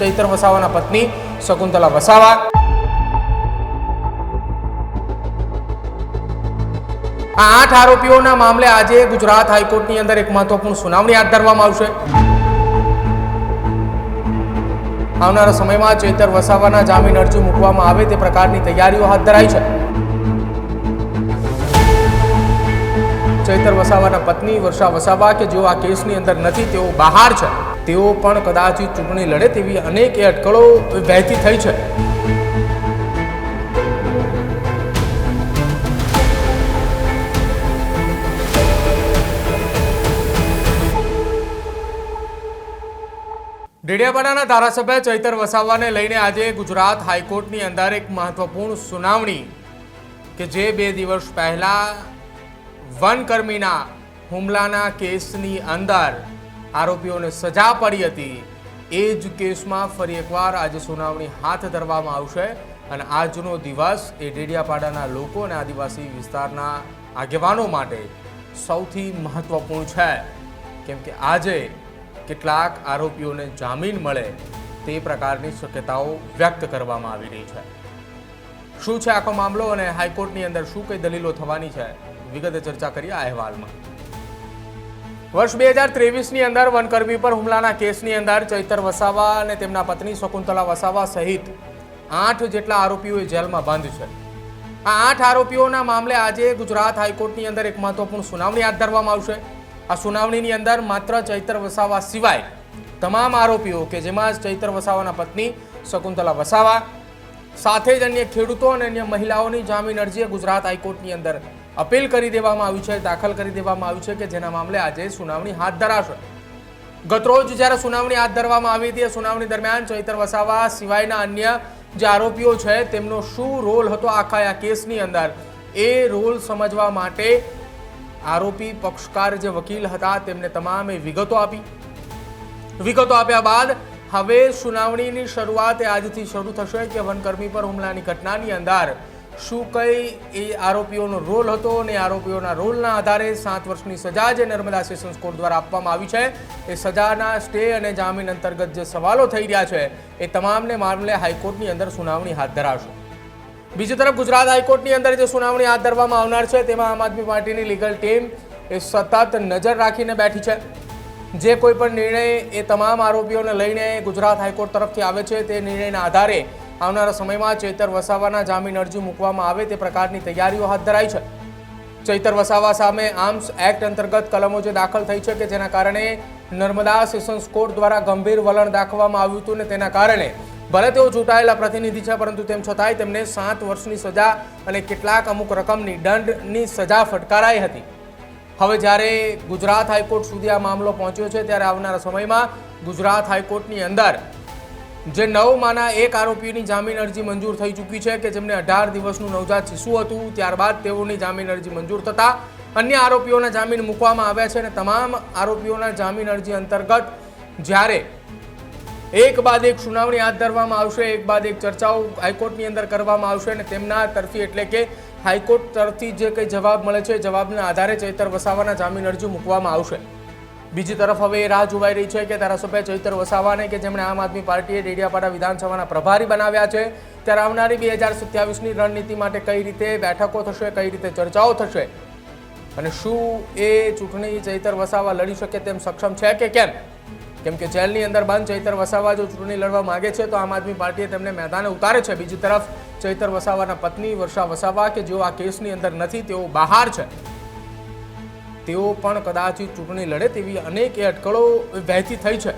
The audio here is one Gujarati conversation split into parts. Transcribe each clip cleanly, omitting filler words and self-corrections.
ચૈતર વસાવાના પત્ની શકુંતલા વસાવા આ 8 આરોપીઓના મામલે આજે ગુજરાત હાઈકોર્ટની અંદર એક મહત્વપૂર્ણ સુનાવણી હાથ ધરવામાં આવશે। આવનારા સમયમાં ચૈતર વસાવાના જામીન અરજી મૂકવામાં આવે તે પ્રકારની તૈયારીઓ હાથ ધરાઈ છે। ચૈતર વસાવાના પત્ની વર્ષા વસાવા કે જેઓ આ કેસની અંદર નથી, તેઓ બહાર છે, તેઓ પણ કદાચિત ચૂંટણી લડે તેવી અનેક અટકળો વહેતી થઈ છે। ડેડિયાપાડાના ધારાસભ્ય ચૈતર વસાવાને લઈને આજે ગુજરાત હાઈકોર્ટની અંદર એક મહત્વપૂર્ણ સુનાવણી કે જે 2 દિવસ પહેલા વનકર્મીના હુમલાના કેસની અંદર આરોપીઓને સજા પડી હતી, એ જ કેસમાં ફરી એકવાર આજે સુનાવણી હાથ ધરવામાં આવશે। અને આજનો દિવસ એ ડેડિયાપાડાના લોકો અને આદિવાસી વિસ્તારના આગેવાનો માટે સૌથી મહત્વપૂર્ણ છે, કેમ કે આજે કેટલાક આરોપીઓને જામીન મળે તે પ્રકારની શક્યતાઓ વ્યક્ત કરવામાં આવી રહી છે। શું છે આખો મામલો અને હાઈકોર્ટની અંદર શું કઈ દલીલો થવાની છે, વિગતે ચર્ચા કરીએ આ અહેવાલમાં। વર્ષ 2023ની અંદર વનકર્મી પર હુમલાના કેસની અંદર ચૈતર વસાવા અને તેમના પત્ની શકુંતલા વસાવા સહિત 8 જેટલા આરોપીઓ જેલમાં બંધ છે। આ 8 આરોપીઓના મામલે આજે ગુજરાત હાઈકોર્ટની અંદર એક મહત્વપૂર્ણ સુનાવણી હાથ ધરવામાં આવશે। આ સુનાવણીની અંદર માત્ર ચૈતર વસાવા સિવાય તમામ આરોપીઓ કે જેમાં ચૈતર વસાવાના પત્ની શકુંતલા વસાવા સાથે જ અન્ય ખેડૂતો અને અન્ય મહિલાઓની જામીન અરજી ગુજરાત હાઈકોર્ટની અંદર અપીલ કરી દેવામાં આવી છે, દાખલ કરી દેવામાં આવી છે કે જેના મામલે આજે સુનાવણી હાથ ધરાશે। ગતરોજ જ્યારે સુનાવણી હાથ ધરવામાં આવી હતી, સુનાવણી દરમિયાન ચૈતર વસાવા સિવાયના અન્ય જે આરોપીઓ છે તેમનો શું રોલ હતો આખા આ કેસની અંદર, એ રોલ સમજવા માટે આરોપી પક્ષકાર જે વકીલ હતા તેમને તમામ વિગતો આપ્યા બાદ હવે સુનાવણીની શરૂઆત આજથી શરૂ થશે કે વનકર્મી પર હુમલાની ઘટનાની અંદર શું કઈ એ આરોપીઓનો રોલ હતો અને આરોપીઓના રોલના આધારે 7 વર્ષની સજા જે નર્મદા સેશન્સ કોર્ટ દ્વારા આપવામાં આવી છે, એ સજાના સ્ટે અને જામીન અંતર્ગત જે સવાલો થઈ રહ્યા છે એ તમામને મામલે હાઈકોર્ટની અંદર સુનાવણી હાથ ધરાશે। બીજી તરફ ગુજરાત હાઈકોર્ટની અંદર જે સુનાવણી હાથ ધરવામાં આવનાર છે તેમાં આમ આદમી પાર્ટીની લીગલ ટીમ એ સતત નજર રાખીને બેઠી છે। જે કોઈ પણ નિર્ણય એ તમામ આરોપીઓને લઈને ગુજરાત હાઈકોર્ટ તરફથી આવે છે તે નિર્ણયના આધારે આવનારા સમયમાં ચૈતર વસાવાના જામીન અરજી મૂકવામાં આવે તે પ્રકારની તૈયારીઓ હાથ ધરાઈ છે। ચૈતર વસાવા સામે આર્મ્સ એક્ટ અંતર્ગત કલમો જે દાખલ થઈ છે કે જેના કારણે નર્મદા સેશન્સ કોર્ટ દ્વારા ગંભીર વલણ દાખવવામાં આવ્યું હતું અને તેના કારણે ભલે તેઓ ચૂંટાયેલા પ્રતિનિધિ છે પરંતુ તેમ છતાંય તેમને 7 વર્ષની સજા અને કેટલાક અમુક રકમની દંડની સજા ફટકારાઈ હતી। હવે જ્યારે ગુજરાત હાઈકોર્ટ સુધી આ મામલો પહોંચ્યો છે ત્યારે આવનારા સમયમાં ગુજરાત હાઈકોર્ટની અંદર જે 9માંના 1 આરોપીની જામીન અરજી મંજૂર થઈ ચૂકી છે કે જેમને 18 દિવસનું નવજાત શિશુ હતું, ત્યારબાદ તેઓની જામીન અરજી મંજૂર થતા અન્ય આરોપીઓના જામીન મૂકવામાં આવ્યા છે અને તમામ આરોપીઓના જામીન અરજી અંતર્ગત જ્યારે એક બાદ એક સુનાવણી હાથ ધરવામાં આવશે, એક બાદ એક ચર્ચાઓ હાઈકોર્ટની અંદર કરવામાં આવશે અને તેમના તરફી એટલે કે હાઈકોર્ટ તરફથી જે કંઈ જવાબ મળે છે જવાબના આધારે ચૈતર વસાવાના જામીન અરજી મૂકવામાં આવશે। બીજી તરફ હવે એ રાહ જોવાઈ રહી છે કે ધારાસભ્ય ચૈતર વસાવાને કે જેમણે આમ આદમી પાર્ટીએ ડેડિયાપાડા વિધાનસભાના પ્રભારી બનાવ્યા છે, ત્યારે આવનારી 2027ની રણનીતિ માટે કઈ રીતે બેઠકો થશે, કઈ રીતે ચર્ચાઓ થશે અને શું એ ચૂંટણી ચૈતર વસાવા લડી શકે તેમ સક્ષમ છે કે કેમ, કેમ કે જેલની અંદર બંધ ચૈતર વસાવા જો ચૂંટણી લડવા માંગે છે તો આમ આદમી પાર્ટીએ તેમને મેદાને ઉતારે છે। બીજી તરફ ચૈતર વસાવાના પત્ની વર્ષા વસાવા કે જેઓ આ કેસની અંદર નથી, તેઓ બહાર છે, તેઓ પણ કદાચિત ચૂંટણી લડે તેવી અનેક અટકળો વહેતી થઈ છે।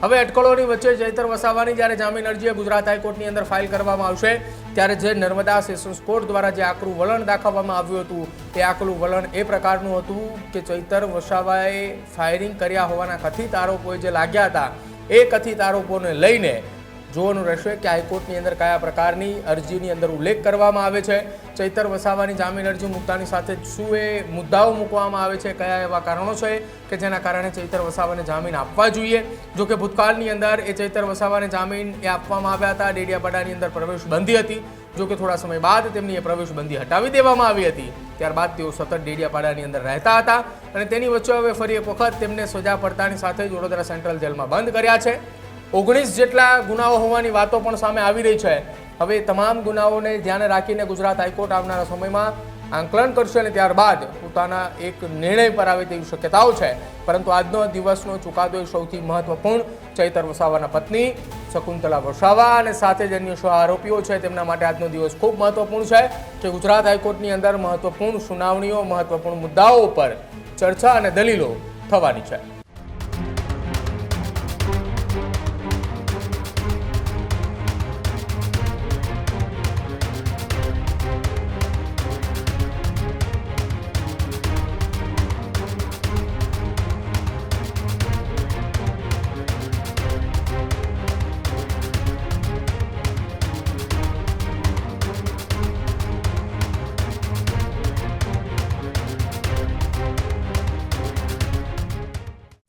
હવે અટકળોની વચ્ચે ચૈતર વસાવાની જ્યારે જામીન અરજી ગુજરાત હાઈકોર્ટની અંદર ફાઇલ કરવામાં આવશે ત્યારે જે નર્મદા સેશન્સ કોર્ટ દ્વારા જે આકરું વલણ દાખવવામાં આવ્યું હતું એ આકરું વલણ એ પ્રકારનું હતું કે ચૈતર વસાવાએ ફાયરિંગ કર્યા હોવાના કથિત આરોપોએ જે લાગ્યા હતા એ કથિત આરોપોને લઈને જોવાનું રહેશે કે હાઈકોર્ટની અંદર કયા પ્રકારની અરજીની અંદર ઉલ્લેખ કરવામાં આવે છે। ચૈતર વસાવાની જામીન અરજી મૂકતાની સાથે શું એ મુદ્દાઓ મૂકવામાં આવે છે, કયા એવા કારણો છે કે જેના કારણે ચૈતર વસાવાને જામીન આપવા જોઈએ। જો કે ભૂતકાળની અંદર એ ચૈતર વસાવાને જામીન એ આપવામાં આવ્યા હતા, ડેડિયાપાડાની અંદર પ્રવેશબંધી હતી, જો કે થોડા સમય બાદ તેમની એ પ્રવેશબંધી હટાવી દેવામાં આવી હતી। ત્યારબાદ તેઓ સતત ડેડિયાપાડાની અંદર રહેતા હતા અને તેની વચ્ચે હવે ફરી એક વખત તેમને સજા પડતાની સાથે જ વડોદરા સેન્ટ્રલ જેલમાં બંધ કર્યા છે। 19 જેટલા ગુનાઓ હોવાની વાતો પણ સામે આવી રહી છે। હવે તમામ ગુનાઓને ધ્યાને રાખીને ગુજરાત હાઈકોર્ટ આવનારા સમયમાં આંકલન કરશે અને ત્યારબાદ પોતાના એક નિર્ણય પર આવે તેવી શક્યતાઓ છે। પરંતુ આજનો દિવસનો ચુકાદો એ સૌથી મહત્વપૂર્ણ ચૈતર વસાવાના પત્ની શકુંતલા વસાવા અને સાથે જ અન્ય 6 આરોપીઓ છે તેમના માટે આજનો દિવસ ખૂબ મહત્વપૂર્ણ છે કે ગુજરાત હાઈકોર્ટની અંદર મહત્વપૂર્ણ સુનાવણીઓ મહત્વપૂર્ણ મુદ્દાઓ પર ચર્ચા અને દલીલો થવાની છે।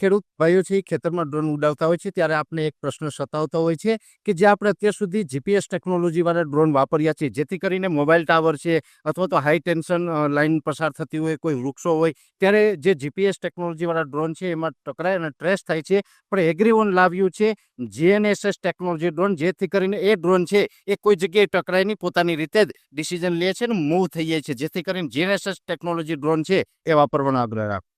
ખેડૂત ભાઈઓ છે એ ખેતરમાં ડ્રોન ઉડાવતા હોય છે ત્યારે આપણે એક પ્રશ્ન સતાવતો હોય છે કે જે આપણે અત્યાર સુધી જીપીએસ ટેકનોલોજીવાળા ડ્રોન વાપર્યા છે જેથી કરીને મોબાઈલ ટાવર છે અથવા તો હાઈ ટેન્શન લાઇન પસાર થતી હોય કોઈ વૃક્ષો હોય ત્યારે જે જીપીએસ ટેકનોલોજીવાળા ડ્રોન છે એમાં ટકરાય અને ટ્રેસ થાય છે પણ એગ્રીઓન લાવ્યું છે જીએનએસએસ ટેકનોલોજી ડ્રોન જેથી કરીને એ ડ્રોન છે એ કોઈ જગ્યાએ ટકરાય નહીં પોતાની રીતે જ ડિસિઝન લે છે અને મૂવ થઈ જાય છે જેથી કરીને જીએનએસએસ ટેકનોલોજી ડ્રોન છે એ વાપરવાનો આગ્રહ રાખો।